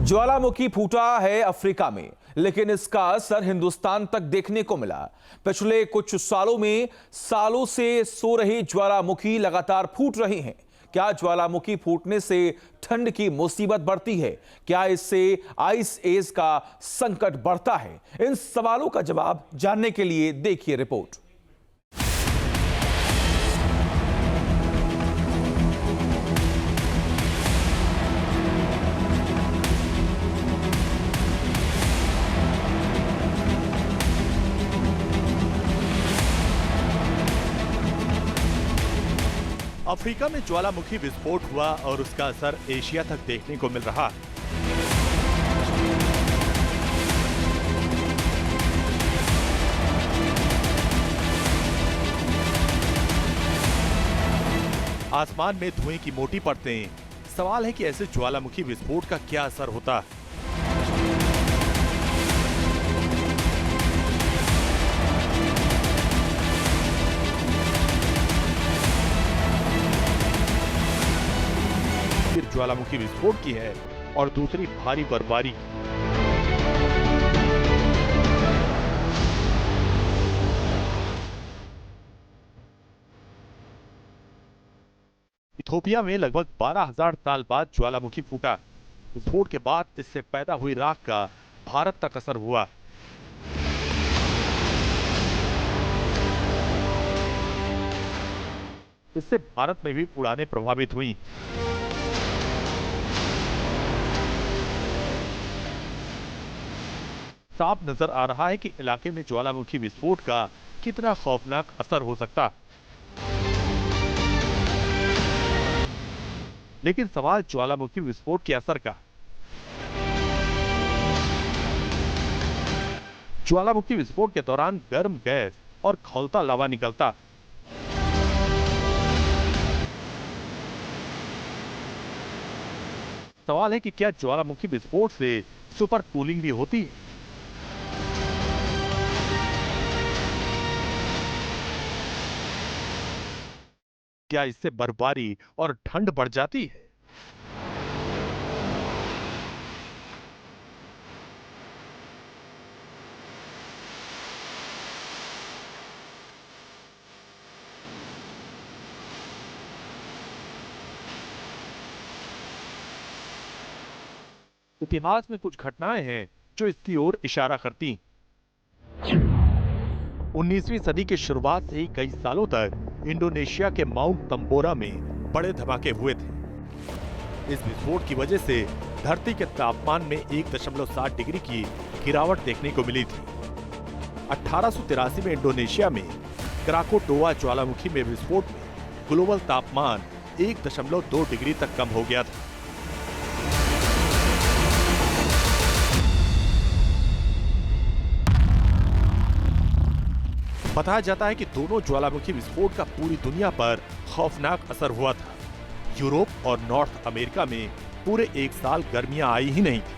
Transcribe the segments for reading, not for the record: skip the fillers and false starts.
ज्वालामुखी फूटा है अफ्रीका में, लेकिन इसका असर हिंदुस्तान तक देखने को मिला। पिछले कुछ सालों से सो रही ज्वालामुखी लगातार फूट रही हैं। क्या ज्वालामुखी फूटने से ठंड की मुसीबत बढ़ती है? क्या इससे आइस एज का संकट बढ़ता है? इन सवालों का जवाब जानने के लिए देखिए रिपोर्ट। अफ्रीका में ज्वालामुखी विस्फोट हुआ और उसका असर एशिया तक देखने को मिल रहा है। आसमान में धुएं की मोटी परतें। सवाल है कि ऐसे ज्वालामुखी विस्फोट का क्या असर होता है। ज्वालामुखी विस्फोट की है और दूसरी भारी बर्फबारी। इथोपिया में लगभग 12,000 साल बाद ज्वालामुखी फूटा। विस्फोट के बाद इससे पैदा हुई राख का भारत तक असर हुआ। इससे भारत में भी उड़ानें प्रभावित हुई। साफ नजर आ रहा है कि इलाके में ज्वालामुखी विस्फोट का कितना खौफनाक असर हो सकता। लेकिन सवाल ज्वालामुखी विस्फोट के असर का। ज्वालामुखी विस्फोट के दौरान गर्म गैस और खौलता लावा निकलता। सवाल है कि क्या ज्वालामुखी विस्फोट से सुपर कूलिंग भी होती है? क्या इससे बर्फबारी और ठंड बढ़ जाती है? इतिहास में कुछ घटनाएं हैं जो इसकी ओर इशारा करती। 19वीं सदी की शुरुआत से ही कई सालों तक इंडोनेशिया के माउंट तंबोरा में बड़े धमाके हुए थे। इस विस्फोट की वजह से धरती के तापमान में 1.7 डिग्री की गिरावट देखने को मिली थी। 1883 में इंडोनेशिया में क्राकोटोआ ज्वालामुखी में विस्फोट में ग्लोबल तापमान 1.2 डिग्री तक कम हो गया था। बताया जाता है कि दोनों ज्वालामुखी विस्फोट का पूरी दुनिया पर खौफनाक असर हुआ था। यूरोप और नॉर्थ अमेरिका में पूरे एक साल गर्मियां आई ही नहीं थी।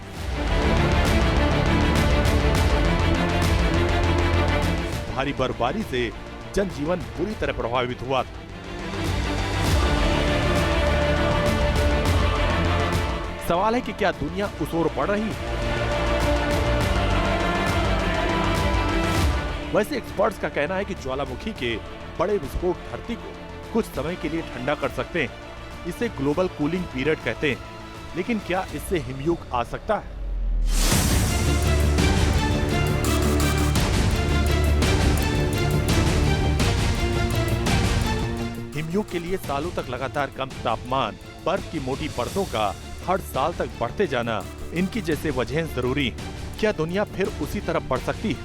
भारी बर्फबारी से जनजीवन बुरी तरह प्रभावित हुआ था। सवाल है कि क्या दुनिया उस ओर बढ़ रही है? वैसे एक्सपर्ट्स का कहना है कि ज्वालामुखी के बड़े विस्फोट धरती को कुछ समय के लिए ठंडा कर सकते हैं। इसे ग्लोबल कूलिंग पीरियड कहते हैं। लेकिन क्या इससे हिमयुग आ सकता है? हिमयुग के लिए सालों तक लगातार कम तापमान, बर्फ की मोटी परतों का हर साल तक बढ़ते जाना, इनकी जैसे वजहें जरूरी। क्या दुनिया फिर उसी तरफ बढ़ सकती है?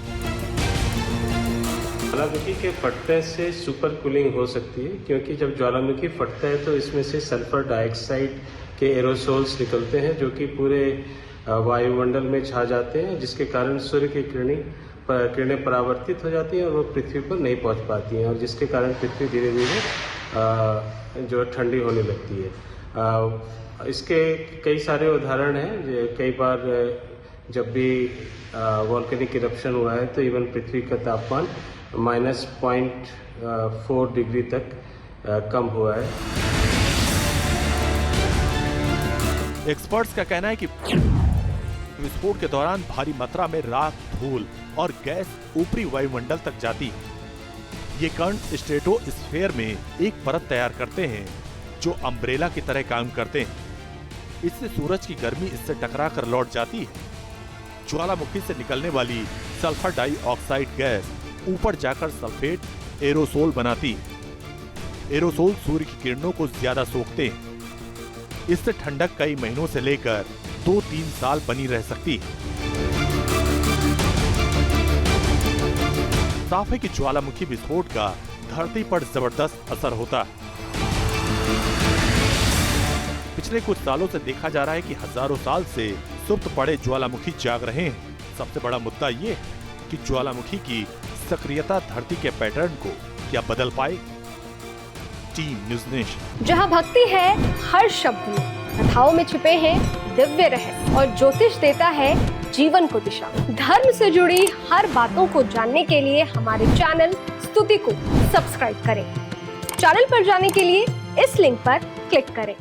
ज्वालामुखी के फटने से सुपर कूलिंग हो सकती है, क्योंकि जब ज्वालामुखी फटता है तो इसमें से सल्फर डाइऑक्साइड के एरोसोल्स निकलते हैं जो कि पूरे वायुमंडल में छा जाते हैं, जिसके कारण सूर्य की किरणें परावर्तित हो जाती हैं और वो पृथ्वी पर नहीं पहुंच पाती हैं, और जिसके कारण पृथ्वी धीरे धीरे जो ठंडी होने लगती है। इसके कई सारे उदाहरण हैं। कई बार जब भी वॉल्केनिक इरप्शन हुआ है तो इवन पृथ्वी का तापमान -0.4 डिग्री तक कम हुआ है। एक्सपर्ट्स का कहना है कि विस्फोट के दौरान भारी मात्रा में राख, धूल और गैस ऊपरी वायुमंडल तक जाती है। ये कण स्ट्रेटोस्फीयर में एक परत तैयार करते हैं जो अम्ब्रेला की तरह काम करते हैं। इससे सूरज की गर्मी इससे टकराकर लौट जाती है। ज्वालामुखी से निकलने वाली सल्फर डाइऑक्साइड गैस ऊपर जाकर सल्फेट एरोसोल बनाती है। एरोसोल सूर्य की किरणों को ज्यादा सोखते हैं। इससे ठंडक कई महीनों से लेकर 2-3 साल बनी रह सकती है। साफ है कि ज्वालामुखी विस्फोट का धरती पर जबरदस्त असर होता है। पिछले कुछ सालों से देखा जा रहा है कि हजारों साल से सुप्त पड़े ज्वालामुखी जाग रहे हैं। सबसे बड़ा मुद्दा ये है कि ज्वालामुखी की सक्रियता धरती के पैटर्न को क्या बदल पाए। Team news nation. जहां भक्ति है हर शब्द में, कथाओं में छिपे हैं दिव्य रहस्य और ज्योतिष देता है जीवन को दिशा। धर्म से जुड़ी हर बातों को जानने के लिए हमारे चैनल स्तुति को सब्सक्राइब करें। चैनल पर जाने के लिए इस लिंक पर क्लिक करें।